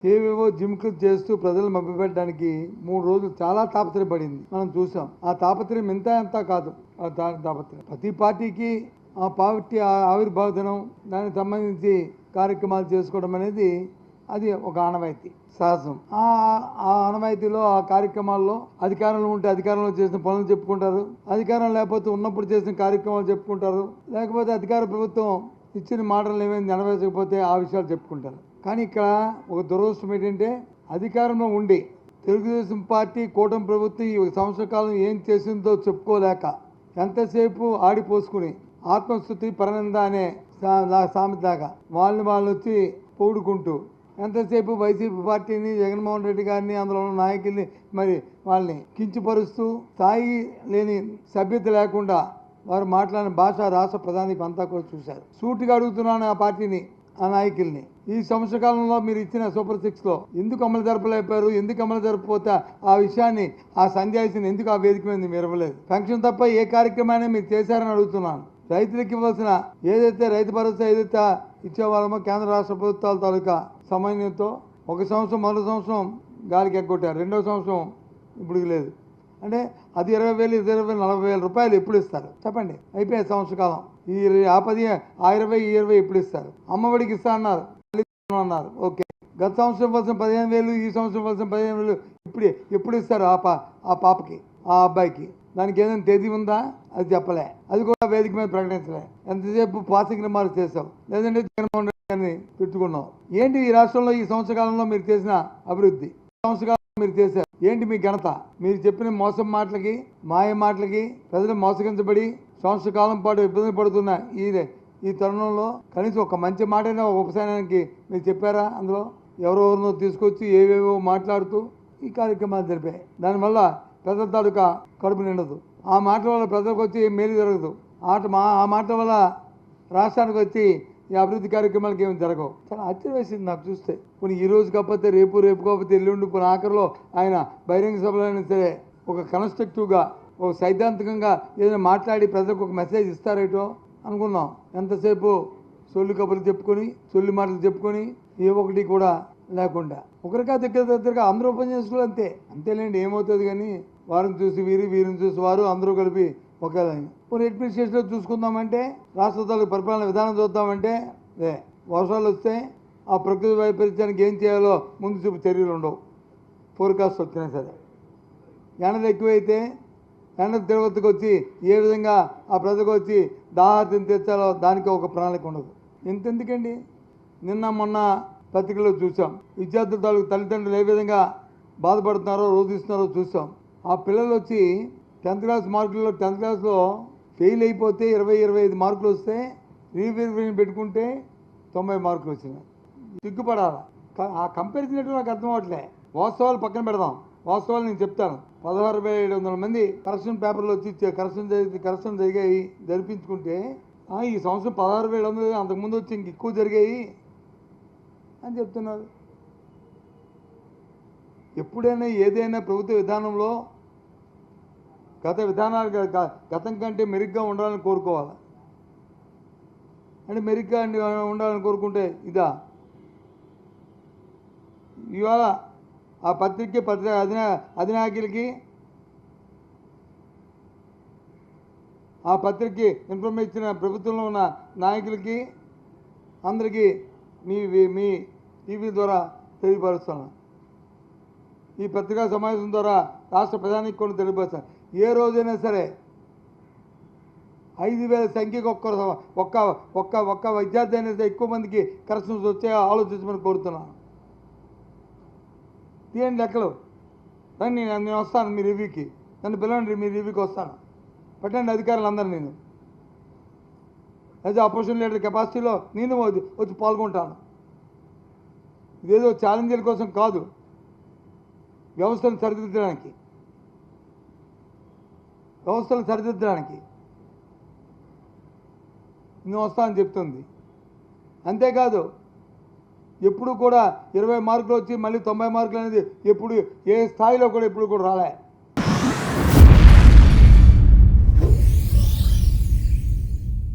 ఏవేవో జిమ్కులు చేస్తూ ప్రజలు మభ్యపెట్టడానికి 3 రోజులు చాలా తాపత్రయపడింది. మనం చూసాం. ఆ తాపత్రయం ఎంత కాదు. ఆ తాపత్రయం ప్రతి పార్టీకి ఆ పార్టీ ఆవిర్భావ దినం దానికి సంబంధించి కార్యక్రమాలు చేసుకోవడం అనేది అది ఒక ఆనవాయితీ, సహజం. ఆ ఆనవాయితీలో ఆ కార్యక్రమాల్లో అధికారంలో ఉంటే అధికారంలో చేసిన పనులు చెప్పుకుంటారు, అధికారం లేకపోతే ఉన్నప్పుడు చేసిన కార్యక్రమాలు చెప్పుకుంటారు, లేకపోతే అధికార ప్రభుత్వం ఇచ్చిన మాటలు ఏమైనా నెరవేర్చకపోతే ఆ విషయాలు చెప్పుకుంటారు. కానీ ఇక్కడ ఒక దురదృష్టం ఏంటంటే అధికారంలో ఉండి తెలుగుదేశం పార్టీ కూటమి ప్రభుత్వం ఈ సంవత్సర కాలం ఏం చేసిందో చెప్పుకోలేక ఎంతసేపు ఆడిపోసుకుని ఆత్మస్థుతి పరనంద అనే సామెతలాగా వాళ్ళు వచ్చి పొగుడుకుంటూ ఎంతసేపు వైసీపీ పార్టీని, జగన్మోహన్ రెడ్డి గారిని, అందులో ఉన్న నాయకుల్ని మరి వాళ్ళని కించపరుస్తూ స్థాయి లేని సభ్యత లేకుండా వారు మాట్లాడిన భాష రాష్ట్ర ప్రధానికి అంతా కూడా చూశారు. సూటిగా అడుగుతున్నాను ఆ పార్టీని, ఆ నాయకుల్ని, ఈ సంవత్సర కాలంలో మీరు ఇచ్చిన సూపర్ 6లో ఎందుకు అమలు జరపలేపారు? ఎందుకు అమలు జరపకపోతే ఆ విషయాన్ని, ఆ సంజాయిషిని ఎందుకు ఆ వేదిక మీద మీరు ఇవ్వలేదు? పెన్షన్ తప్ప ఏ కార్యక్రమాన్ని మీరు చేశారని అడుగుతున్నాను. రైతులకు ఇవ్వాల్సిన ఏదైతే రైతు భరోసా ఏదైతే ఇచ్చేవాళ్ళమో కేంద్ర రాష్ట్ర ప్రభుత్వాల తాలూకా సమన్వయంతో ఒక సంవత్సరం మొదటి సంవత్సరం గాలికి ఎగ్గొట్టారు, రెండో సంవత్సరం ఇప్పుడు లేదు. అంటే అది 20,000, 20,000, 40,000 రూపాయలు ఎప్పుడు ఇస్తారు చెప్పండి? అయిపోయే సంవత్సర కాలం. ఈ 10, 20 ఎప్పుడు ఇస్తారు? అమ్మఒడికి ఇస్తా అన్నారు, ఓకే. గత సంవత్సరం ఇవ్వాల్సిన 15,000, ఈ సంవత్సరం ఇవ్వాల్సిన 15,000 ఎప్పుడు ఇస్తారు ఆ పాపకి, ఆ అబ్బాయికి? దానికి ఏదైనా తేదీ ఉందా? అది చెప్పలే, అది కూడా వేదిక మీద ప్రకటించలే. ఎంతసేపు పాసింగ్ రిమార్క్ చేసావు, లేదంటే జగన్మోహన్ రెడ్డి గారిని పెట్టుకున్నావు. ఏంటి ఈ రాష్ట్రంలో ఈ సంవత్సర కాలంలో మీరు చేసిన అభివృద్ధి? సంవత్సర కాలంలో మీరు చేశారు ఏంటి మీ ఘనత? మీరు చెప్పిన మోసం మాటలకి, మాయ మాటలకి ప్రజలు మోసగించబడి సంవత్సర కాలం పాటు ఇబ్బంది పడుతున్న ఈ తరుణంలో కనీసం ఒక మంచి మాటైనా ఉపశమనానికి మీరు చెప్పారా? అందులో ఎవరెవరినో తీసుకొచ్చి ఏవేవో మాట్లాడుతూ ఈ కార్యక్రమాలు జరిపాయి. దానివల్ల ప్రజల తాలూకా కడుపు నిండదు. ఆ మాటల వల్ల ప్రజలకు వచ్చి మేలు జరగదు. ఆ మాటల వల్ల రాష్ట్రానికి వచ్చి ఈ అభివృద్ధి కార్యక్రమాలకు ఏమి జరగవు. చాలా ఆశ్చర్యం వేసింది నాకు చూస్తే. కొన్ని ఈ రోజు కాకపోతే రేపు కాకపోతే ఎల్లుండి, కొన్ని ఆఖరిలో ఆయన బహిరంగ సభలో అయినా సరే ఒక కన్స్ట్రక్టివ్గా, ఒక సైద్ధాంతికంగా ఏదైనా మాట్లాడి ప్రజలకు ఒక మెసేజ్ ఇస్తారేటో అనుకున్నాం. ఎంతసేపు సొల్లు కబుర్లు చెప్పుకొని, సొల్లు మాటలు చెప్పుకొని ఏ ఒకటి కూడా లేకుండా ఒకరికా దగ్గరగా అందరూ ఓపెన్ చేసుకోవాలి. అంతేలేండి, ఏమవుతుంది. కానీ వారిని చూసి వీరిని చూసి వారు అందరూ కలిపి ఒకేలా కొన్ని అడ్మినిస్ట్రేషన్లో చూసుకుందామంటే, రాష్ట్ర తాలూకు పరిపాలన విధానం చూద్దామంటే వర్షాలు వస్తే ఆ ప్రకృతి వైపరీత్యానికి ఏం చేయాలో ముందు చూపు చర్యలు ఉండవు. ఫోర్కాస్ట్ వచ్చినా సరే ఎండలు ఎక్కువైతే ఎండ తిరుపతికి వచ్చి ఏ విధంగా ఆ ప్రజలకు వచ్చి దాహార్తిని తెచ్చాలో దానికి ఒక ప్రణాళిక ఉండదు. ఎందుకండి? నిన్న మొన్న పత్రికలో చూసాం, విద్యార్థుల తాలూకు తల్లిదండ్రులు ఏ విధంగా బాధపడుతున్నారో, రోధిస్తున్నారో చూసాం. ఆ పిల్లలు వచ్చి 10th క్లాస్ మార్కుల్లో 10th క్లాస్లో ఫెయిల్ అయిపోతే 20-25 మార్కులు వస్తే రీవెరిఫికేషన్ పెట్టుకుంటే 90 మార్కులు వచ్చినాయి. సిగ్గుపడాలా? ఆ కంపారిజన్ ఏంటో నాకు అర్థం అవ్వట్లే. వాస్తవాలు పక్కన పెడదాం. వాస్తవాలు నేను చెప్తాను. 16,700 మంది కరెక్షన్ పేపర్లు వచ్చి కరెక్షన్ జరిపించుకుంటే ఈ సంవత్సరం 16,700, అంతకుముందు వచ్చి ఇంక ఎక్కువ జరిగాయి అని చెప్తున్నారు. ఎప్పుడైనా ఏదైనా ప్రభుత్వ విధానంలో గతం కంటే మెరుగ్గా ఉండాలని కోరుకోవాలి. అంటే మెరుగ్గా ఉండాలని కోరుకుంటే ఇదా? ఇవాళ ఆ పత్రిక అధినాయకులకి, ఆ పత్రికకి ఇన్ఫర్మేషన్ ఇచ్చిన ప్రభుత్వంలో ఉన్న నాయకులకి అందరికీ మీ టీవీ ద్వారా తెలియపరుస్తున్నాను. ఈ పత్రికా సమావేశం ద్వారా రాష్ట్ర ప్రధానికి కొన్ని తెలియపరుస్తాను. ఏ రోజైనా సరే 5,000 సంఖ్యకు ఒక్క విద్యార్థి అయినా ఎక్కువ మందికి కరెక్షన్స్ వచ్చే ఆలోచించమని కోరుతున్నాను. తీయండి లెక్కలు. రండి, నేను వస్తాను మీ రివ్యూకి. నన్ను పిలవండి, మీ రివ్యూకి వస్తాను. పెట్టండి అధికారులందరూ. నేను యాజ్ అపోజిషన్ లీడర్ కెపాసిటీలో నేను వచ్చి పాల్గొంటాను. ఇదేదో ఛాలెంజ్ల కోసం కాదు, వ్యవస్థను సరిదిద్దడానికి నేను వస్తానని చెప్తుంది. అంతేకాదు ఎప్పుడు కూడా 20 మార్కులు వచ్చి మళ్ళీ 90 మార్కులు అనేది ఎప్పుడు ఏ స్థాయిలో కూడా ఎప్పుడు కూడా రాలే.